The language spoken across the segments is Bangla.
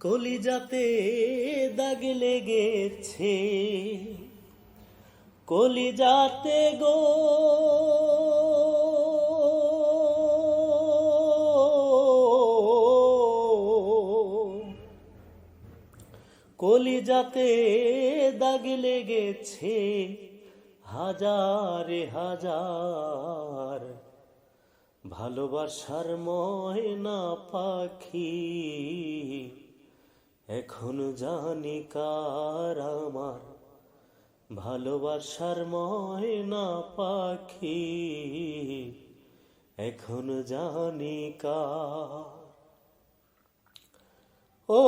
কলিজাতে দাগ লেগেছে, কলিজাতে গো কলিজাতে দাগ লেগেছে হাজারে হাজার, ভালোবাসার ময়না পাখি এখন জানি কার আমার, ভালোবাসার ময়না পাখি এখন জানি কার। ও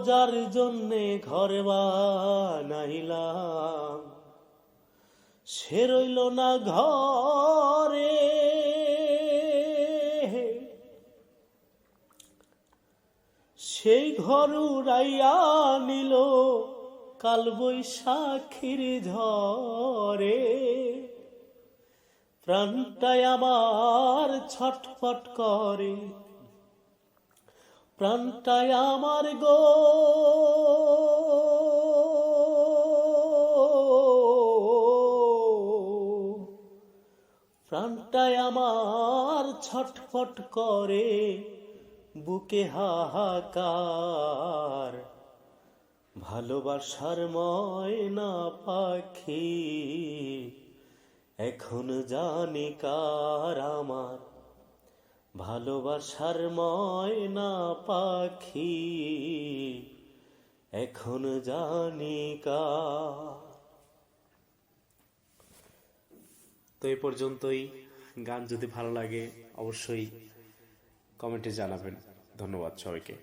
যার জন্যে ঘর বানাইলাম সে রইল না ঘরে, সেই ঘর উড়াইয়া নিল কাল বৈশাখীর ঝড়ে। প্রাণটাই আমার ছটফট করে, প্রাণটাই আমার গো প্রাণটাই আমার ছটফট করে, বুকে হাহাকার, ভালোবাসার ময়না পাখি এখন জানি কার আমার, ভালোবাসার ময়না পাখি এখন জানি কার। তো এই পর্যন্তই। গান যদি ভালো লাগে অবশ্যই কমেন্টে জানাবেন। ধন্যবাদ সবাইকে।